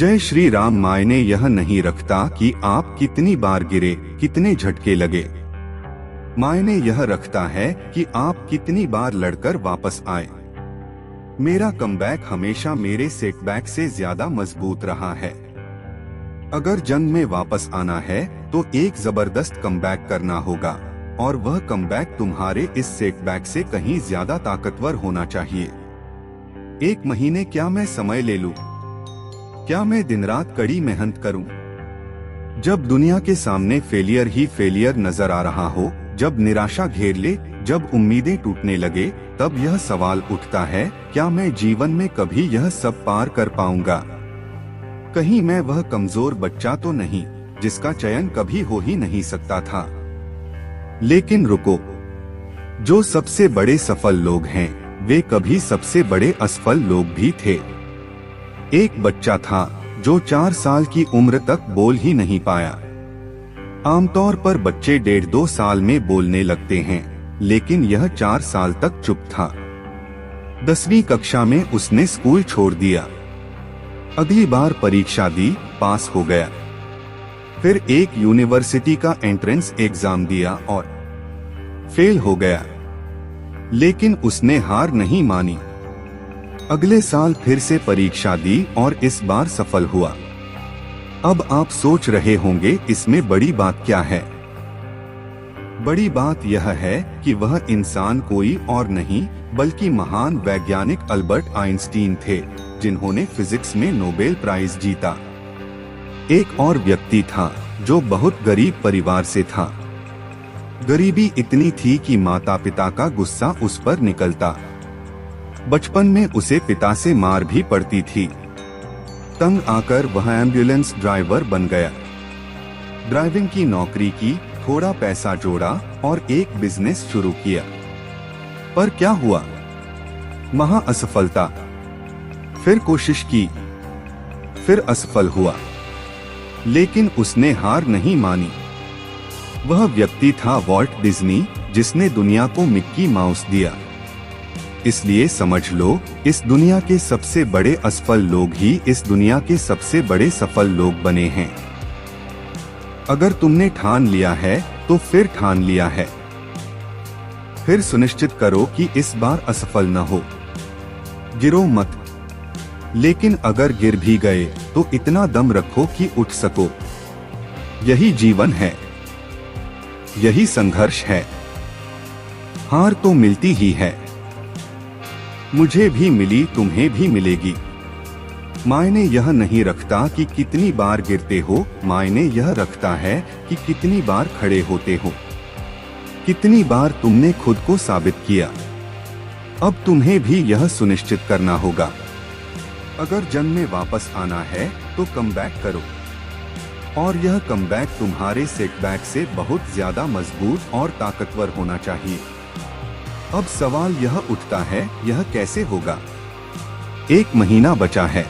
जय श्री राम। मायने यह नहीं रखता कि आप कितनी बार गिरे, कितने झटके लगे। मायने यह रखता है कि आप कितनी बार लड़कर वापस आए। मेरा कमबैक हमेशा मेरे सेटबैक से ज्यादा मजबूत रहा है। अगर जंग में वापस आना है तो एक जबरदस्त कमबैक करना होगा, और वह कमबैक तुम्हारे इस सेटबैक से कहीं ज्यादा ताकतवर होना चाहिए। 1 महीने क्या मैं समय ले लूं? क्या मैं दिन रात कड़ी मेहनत करूं? जब दुनिया के सामने फेलियर ही फेलियर नजर आ रहा हो, जब निराशा घेर ले, जब उम्मीदें टूटने लगे, तब यह सवाल उठता है, क्या मैं जीवन में कभी यह सब पार कर पाऊंगा? कहीं मैं वह कमजोर बच्चा तो नहीं जिसका चयन कभी हो ही नहीं सकता था। लेकिन रुको, जो सबसे बड़े सफल लोग हैं वे कभी सबसे बड़े असफल लोग भी थे। एक बच्चा था जो 4 साल की उम्र तक बोल ही नहीं पाया। आमतौर पर बच्चे 1.5-2 साल में बोलने लगते हैं, लेकिन यह 4 साल तक चुप था। 10वीं कक्षा में उसने स्कूल छोड़ दिया। अगली बार परीक्षा दी, पास हो गया। फिर एक यूनिवर्सिटी का एंट्रेंस एग्जाम दिया और फेल हो गया। लेकिन उसने हार नहीं मानी। अगले साल फिर से परीक्षा दी और इस बार सफल हुआ। अब आप सोच रहे होंगे इसमें बड़ी बात क्या है? बड़ी बात यह है कि वह इंसान कोई और नहीं बल्कि महान वैज्ञानिक अल्बर्ट आइंस्टीन थे, जिन्होंने फिजिक्स में नोबेल प्राइज जीता। एक और व्यक्ति था जो बहुत गरीब परिवार से था। गरीबी इतनी थी कि माता पिता का गुस्सा उस पर निकलता। बचपन में उसे पिता से मार भी पड़ती थी। तंग आकर वह एम्बुलेंस ड्राइवर बन गया। ड्राइविंग की नौकरी की, थोड़ा पैसा जोड़ा और एक बिजनेस शुरू किया। पर क्या हुआ? महा असफलता। फिर कोशिश की, फिर असफल हुआ, लेकिन उसने हार नहीं मानी। वह व्यक्ति था वॉल्ट डिज्नी, जिसने दुनिया को मिक्की माउस दिया। इसलिए समझ लो, इस दुनिया के सबसे बड़े असफल लोग ही इस दुनिया के सबसे बड़े सफल लोग बने हैं। अगर तुमने ठान लिया है तो फिर ठान लिया है। फिर सुनिश्चित करो कि इस बार असफल न हो। गिरो मत, लेकिन अगर गिर भी गए तो इतना दम रखो कि उठ सको। यही जीवन है, यही संघर्ष है। हार तो मिलती ही है। मुझे भी मिली, तुम्हें भी मिलेगी। मायने यह नहीं रखता कि कितनी बार गिरते हो, मायने यह रखता है कि कितनी बार खड़े होते हो। कितनी बार तुमने खुद को साबित किया। अब तुम्हें भी यह सुनिश्चित करना होगा। अगर जंग में वापस आना है तो कमबैक करो, और यह कमबैक तुम्हारे सेटबैक से बहुत ज्यादा मजबूत और ताकतवर होना चाहिए। अब सवाल यह उठता है, यह कैसे होगा? 1 महीना बचा है।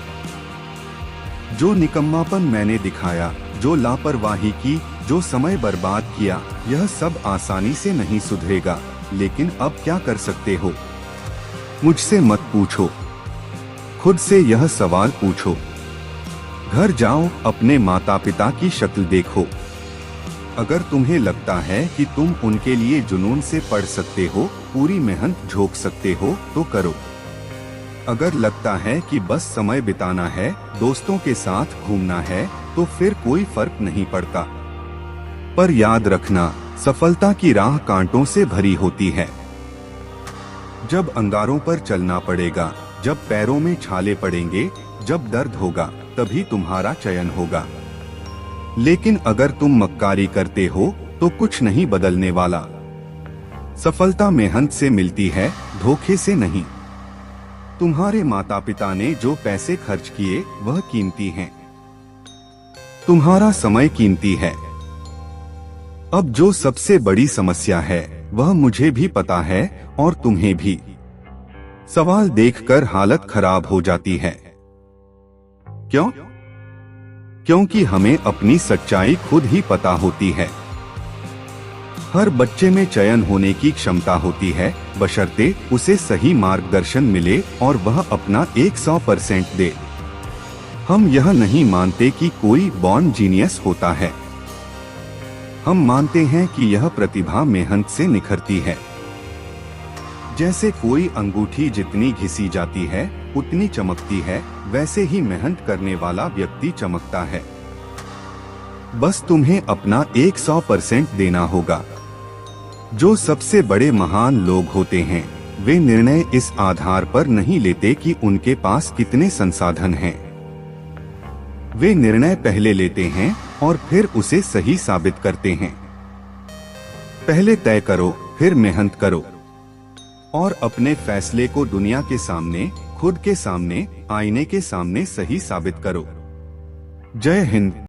जो निकम्मापन मैंने दिखाया, जो लापरवाही की, जो समय बर्बाद किया, यह सब आसानी से नहीं सुधरेगा। लेकिन अब क्या कर सकते हो? मुझसे मत पूछो, खुद से यह सवाल पूछो। घर जाओ, अपने माता पिता की शक्ल देखो। अगर तुम्हें लगता है कि तुम उनके लिए जुनून से पढ़ सकते हो, पूरी मेहनत झोंक सकते हो, तो करो। अगर लगता है कि बस समय बिताना है, दोस्तों के साथ घूमना है, तो फिर कोई फर्क नहीं पड़ता। पर याद रखना, सफलता की राह कांटों से भरी होती है। जब अंगारों पर चलना पड़ेगा, जब पैरों में छाले पड़ेंगे, जब दर्द होगा, तभी तुम्हारा चयन होगा। लेकिन अगर तुम मक्कारी करते हो तो कुछ नहीं बदलने वाला। सफलता मेहनत से मिलती है, धोखे से नहीं। तुम्हारे माता पिता ने जो पैसे खर्च किए वह कीमती हैं। तुम्हारा समय कीमती है। अब जो सबसे बड़ी समस्या है वह मुझे भी पता है और तुम्हें भी। सवाल देखकर हालत खराब हो जाती है। क्यों? क्योंकि हमें अपनी सच्चाई खुद ही पता होती है। हर बच्चे में चयन होने की क्षमता होती है, बशर्ते उसे सही मार्गदर्शन मिले और वह अपना 100% दे। हम यह नहीं मानते कि कोई बॉर्न जीनियस होता है। हम मानते हैं कि यह प्रतिभा मेहनत से निखरती है। जैसे कोई अंगूठी जितनी घिसी जाती है उतनी चमकती है, वैसे ही मेहनत करने वाला व्यक्ति चमकता है। बस तुम्हें अपना 100% देना होगा। जो सबसे बड़े महान लोग होते हैं, वे निर्णय इस आधार पर नहीं लेते कि उनके पास कितने संसाधन हैं। वे निर्णय पहले लेते हैं और फिर उसे सही साबित करते हैं। पहले तय करो, फिर मेहनत करो और अपने फैसले को दुनिया के सामने, खुद के सामने, आईने के सामने सही साबित करो। जय हिंद।